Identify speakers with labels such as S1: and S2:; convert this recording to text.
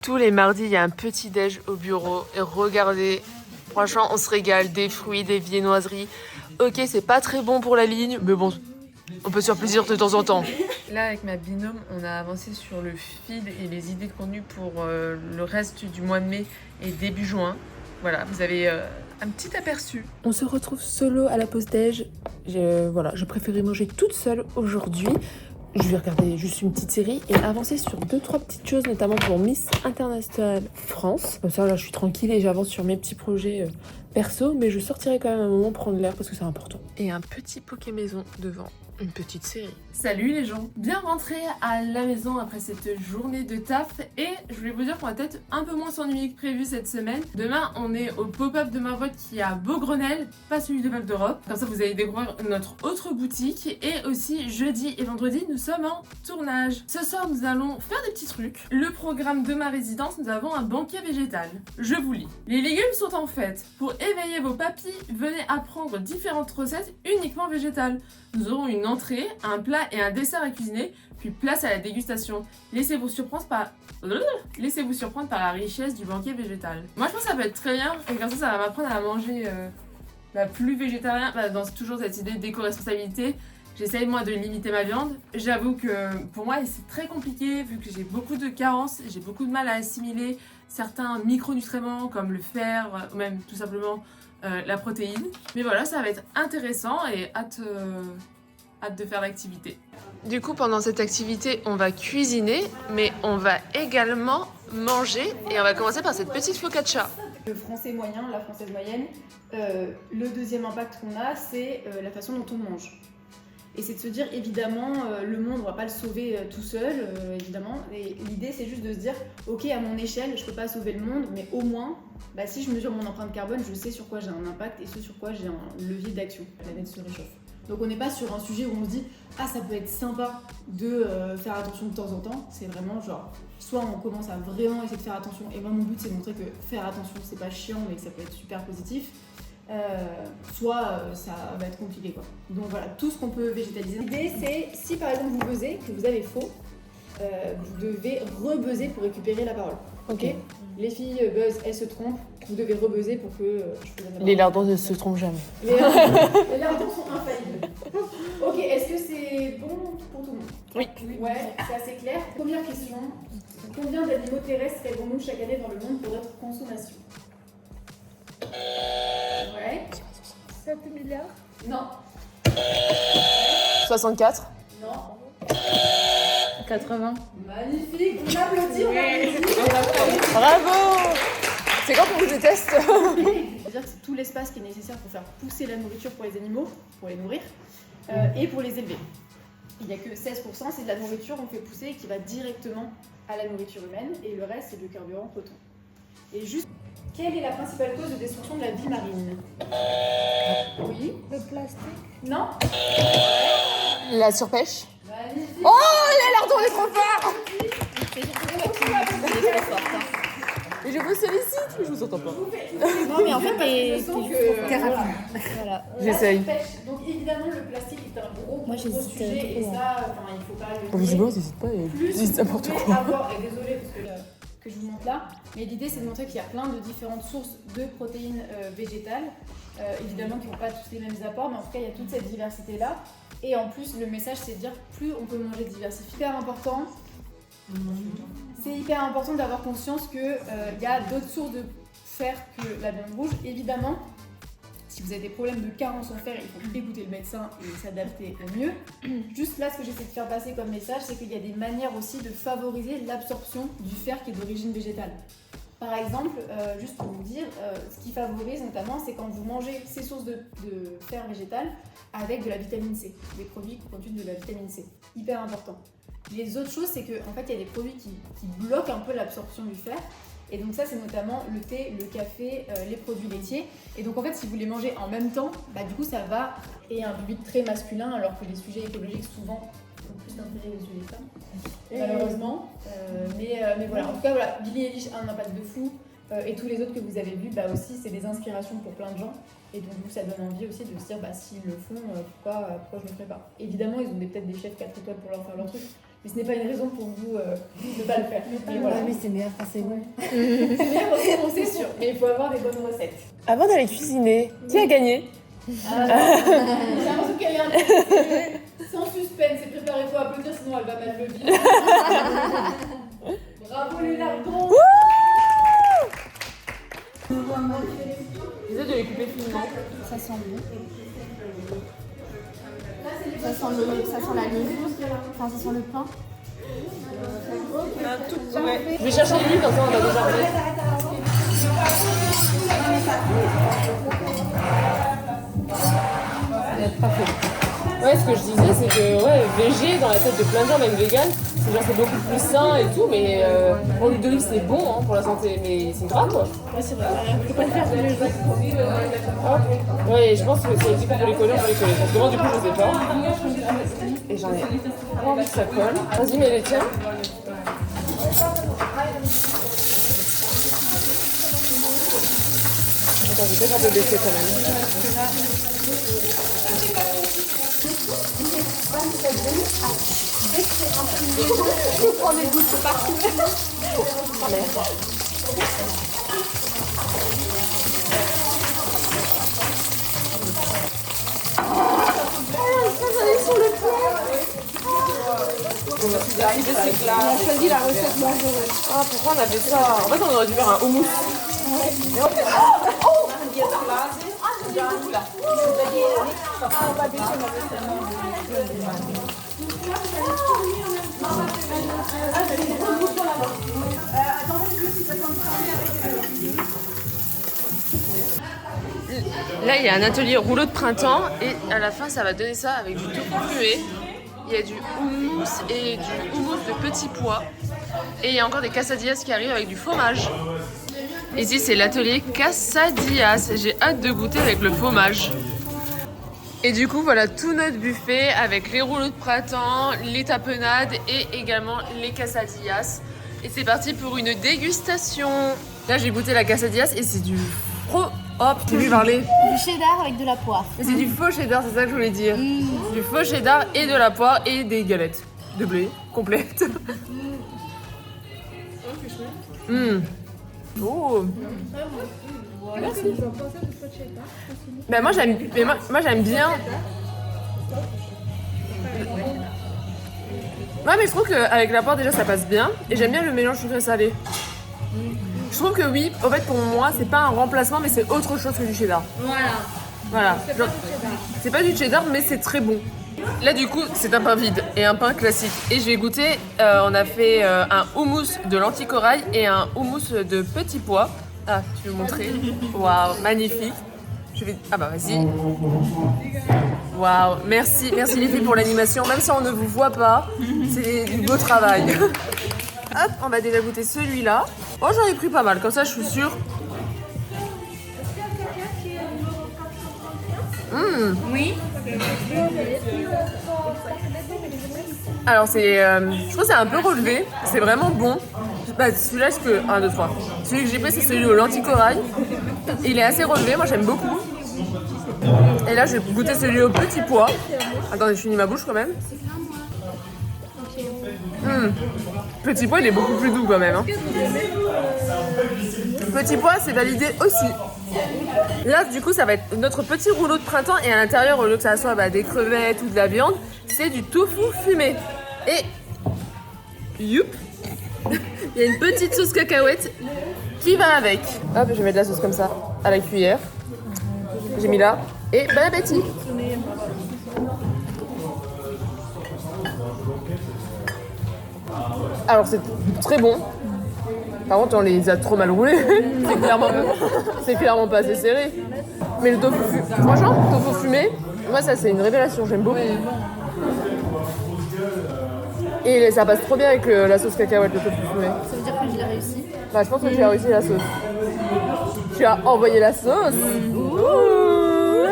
S1: Tous les mardis, il y a un petit déj au bureau. Et regardez, franchement, on se régale. Des fruits, des viennoiseries. Ok, c'est pas très bon pour la ligne, mais bon, on peut se faire plaisir de temps en temps. Là, avec ma binôme, on a avancé sur le feed et les idées de contenu pour le reste du mois de mai et début juin. Voilà, vous avez un petit aperçu. On se retrouve solo à la pause déj. Je préférais manger toute seule aujourd'hui. Je vais regarder juste une petite série et avancer sur 2-3 petites choses, notamment pour Miss International France. Comme ça, là, je suis tranquille et j'avance sur mes petits projets perso, mais je sortirai quand même un moment prendre l'air parce que c'est important. Et un petit poké maison devant une petite série.
S2: Salut les gens, bien rentré à la maison après cette journée de taf et je voulais vous dire qu'on va peut-être un peu moins s'ennuyer que prévu cette semaine. Demain on est au pop-up de Marvotte qui est à Beaugrenelle, pas celui de Val d'Europe. Comme ça vous allez découvrir notre autre boutique et aussi jeudi et vendredi nous sommes en tournage. Ce soir nous allons faire des petits trucs. Le programme de ma résidence, nous avons un banquet végétal. Je vous lis. Les légumes sont en fête. Pour éveiller vos papilles, venez apprendre différentes recettes uniquement végétales. Nous aurons une entrée, un plat et un dessert à cuisiner, puis place à la dégustation. Laissez-vous surprendre par la richesse du banquet végétal. Moi je pense que ça peut être très bien, et comme ça va m'apprendre à manger plus végétarien, dans toujours cette idée d'éco-responsabilité. J'essaye moi de limiter ma viande. J'avoue que pour moi c'est très compliqué vu que j'ai beaucoup de carences, j'ai beaucoup de mal à assimiler certains micronutriments comme le fer ou même tout simplement la protéine. Mais voilà, ça va être intéressant et hâte de faire l'activité.
S1: Du coup, pendant cette activité, on va cuisiner, mais on va également manger. Et on va commencer par cette petite focaccia.
S3: Le français moyen, la française moyenne, le deuxième impact qu'on a, c'est la façon dont on mange. Et c'est de se dire, évidemment, le monde, on va pas le sauver tout seul, évidemment. Et l'idée, c'est juste de se dire, ok, à mon échelle, je peux pas sauver le monde, mais au moins, si je mesure mon empreinte carbone, je sais sur quoi j'ai un impact et ce sur quoi j'ai un levier d'action. La planète se réchauffe. Donc on n'est pas sur un sujet où on se dit, ah, ça peut être sympa de faire attention de temps en temps. C'est vraiment genre, soit on commence à vraiment essayer de faire attention, et moi mon but c'est de montrer que faire attention c'est pas chiant, mais que ça peut être super positif. Soit ça va être compliqué quoi. Donc voilà, tout ce qu'on peut végétaliser. L'idée c'est, si par exemple vous buzzez, que vous avez faux, vous devez rebuzzer pour récupérer la parole. Ok. Les filles buzz, elles se trompent, vous devez rebuzzer pour que je vous donne
S1: Les lardons ne se trompent jamais.
S3: Les lardons sont infaillibles. Ok, est-ce que c'est bon pour tout le monde?
S1: Oui.
S3: Ouais, c'est assez clair. Première question, combien d'animaux terrestres élevons-nous chaque année dans le monde pour notre consommation? Ouais.
S4: 7 milliards?
S3: Non.
S1: 64.
S3: Non.
S4: 80.
S3: Magnifique, on applaudit, on applaudit.
S1: Bravo! C'est quand qu'on vous déteste?
S3: C'est-à-dire que c'est tout l'espace qui est nécessaire pour faire pousser la nourriture pour les animaux, pour les nourrir, et pour les élever. Il n'y a que 16%, c'est de la nourriture qu'on fait pousser et qui va directement à la nourriture humaine, et le reste c'est du carburant potent. Et juste, quelle est la principale cause de destruction de la vie marine? Oui.
S4: Le plastique?
S3: Non.
S1: La surpêche.
S3: Magnifique.
S1: Oh, les lardons, on est trop forts! Et je vous sollicite, mais je vous entends pas.
S4: Non, mais en fait, t'es
S3: Voilà.
S1: J'essaye.
S3: Donc évidemment, le plastique est un gros
S4: Moi, j'hésite
S3: sujet, et
S4: trop,
S3: ça, il faut pas le
S1: Vous
S3: nier.
S1: n'hésitez pas,
S3: Plus
S1: dites n'importe
S3: vous pouvez
S1: quoi.
S3: avoir, et désolée parce que je vous montre là, mais l'idée c'est de montrer qu'il y a plein de différentes sources de protéines végétales, évidemment qui n'ont pas tous les mêmes apports, mais en tout cas il y a toute cette diversité là. Et en plus le message c'est de dire plus on peut manger diversifié. Hyper important. C'est hyper important d'avoir conscience qu'il y a d'autres sources de fer que la viande rouge. Évidemment, si vous avez des problèmes de carence en fer, il faut écouter le médecin et s'adapter au mieux. Juste là, ce que j'essaie de faire passer comme message, c'est qu'il y a des manières aussi de favoriser l'absorption du fer qui est d'origine végétale. Par exemple, juste pour vous dire, ce qui favorise notamment, c'est quand vous mangez ces sources de fer végétal avec de la vitamine C, des produits qui contiennent de la vitamine C. Hyper important. Les autres choses, c'est qu'en fait, il y a des produits qui bloquent un peu l'absorption du fer. Et donc ça, c'est notamment le thé, le café, les produits laitiers. Et donc en fait, si vous les mangez en même temps, du coup, ça va et un public très masculin, alors que les sujets écologiques, souvent, ont plus d'intérêt aux yeux des femmes, malheureusement. Mais voilà, en tout cas, voilà, Billie Eilish a un impact de fou. Et tous les autres que vous avez vus, aussi, c'est des inspirations pour plein de gens. Et donc, ça donne envie aussi de se dire, s'ils le font, pourquoi je ne le ferais pas? Évidemment, ils ont peut-être des chefs 4 étoiles pour leur faire leur truc. Mais ce n'est pas une raison pour vous de ne pas le faire. Mais voilà.
S4: mais c'est meilleur quand c'est bon.
S3: C'est bien bon, c'est sûr. Mais il faut avoir des bonnes recettes.
S1: Avant d'aller cuisiner, qui a gagné?
S3: J'ai l'impression qu'elle est un peu sans suspense. C'est préparé, il faut applaudir, sinon elle va mal le vivre. Bravo les lardons.
S1: J'essaie de les couper finement.
S4: Ça sent bon. Ça sent la levure. Enfin, ça sent le pain.
S1: Je vais chercher l'huile, comme ça on va déjà remettre. Parfait. Ouais, ce que je disais, c'est que végé dans la tête de plein de gens, même vegan, c'est beaucoup plus sain et tout, mais bon, l'huile d'olive c'est bon hein, pour la santé, mais c'est gras quoi.
S4: Ouais, c'est vrai. Faut pas le faire tous les jours.
S1: Ouais, je pense que c'est aussi pour les coller, parce que moi du coup je sais pas. Et j'en ai pas envie que ça colle. Vas-y, mets les tiens. Attends, je vais peut-être un peu baisser quand même.
S4: Je prends des gouttes partout.
S1: Ah merde. On a
S4: choisi la recette dangereuse.
S1: Ah, pourquoi on a fait ça? En fait, on aurait dû faire un houmous. Là, il y a un atelier rouleau de printemps et à la fin, ça va donner ça avec du tofu muet. Il y a du houmous et du houmous de petits pois. Et il y a encore des quesadillas qui arrivent avec du fromage. Ici, c'est l'atelier quesadillas. J'ai hâte de goûter avec le fromage. Et du coup, voilà tout notre buffet avec les rouleaux de printemps, les tapenades et également les quesadillas. Et c'est parti pour une dégustation. Là, j'ai goûté la quesadillas et c'est du faux. Oh, putain, lui parler.
S4: Du cheddar avec de la poire.
S1: Mais c'est du faux cheddar, c'est ça que je voulais dire. C'est du faux cheddar et de la poire et des galettes de blé complètes. Oh. Ben moi j'aime bien. Ouais, mais je trouve qu'avec la poire déjà ça passe bien et j'aime bien le mélange sucré-salé. Je trouve que oui, en fait pour moi c'est pas un remplacement mais c'est autre chose que du cheddar. Voilà. C'est pas du cheddar mais c'est très bon. Là du coup c'est un pain vide et un pain classique et je vais goûter, on a fait un houmous de lentilles corail et un houmous de petits pois. Ah, tu veux montrer? Waouh, magnifique. Je vais... Ah bah vas-y. Waouh, merci les filles pour l'animation, même si on ne vous voit pas, c'est du beau travail. Hop, on va déjà goûter celui-là. Oh, j'en ai pris pas mal, comme ça je suis sûre.
S4: Oui.
S1: Alors c'est, je trouve que c'est un peu relevé, c'est vraiment bon. Bah, celui-là, c'est que 1, 2, 3. Celui que j'ai pris, c'est celui au lentilles corail. Il est assez relevé, moi j'aime beaucoup. Et là, je vais goûter celui au petit pois. Attendez, je finis ma bouche quand même. Petit pois, il est beaucoup plus doux quand même. Hein. Petit pois, c'est validé aussi. Là, du coup, ça va être notre petit rouleau de printemps. Et à l'intérieur, au lieu que ça soit des crevettes ou de la viande, c'est du tofu fumé. Et... Youp. Il y a une petite sauce cacahuète qui va avec. Hop, je vais mettre de la sauce comme ça, à la cuillère. J'ai mis là. Et bon appétit. Alors c'est très bon. Par contre, on les a trop mal roulés. C'est clairement pas assez serré. Mais le tofu, franchement, tofu fumé, moi ça c'est une révélation, j'aime beaucoup. Et ça passe trop bien avec la sauce cacahuète, le tofu fumé.
S4: Ça veut dire que je l'ai réussi.
S1: Bah, je pense que tu as réussi la sauce. Tu as envoyé la sauce. Ouh.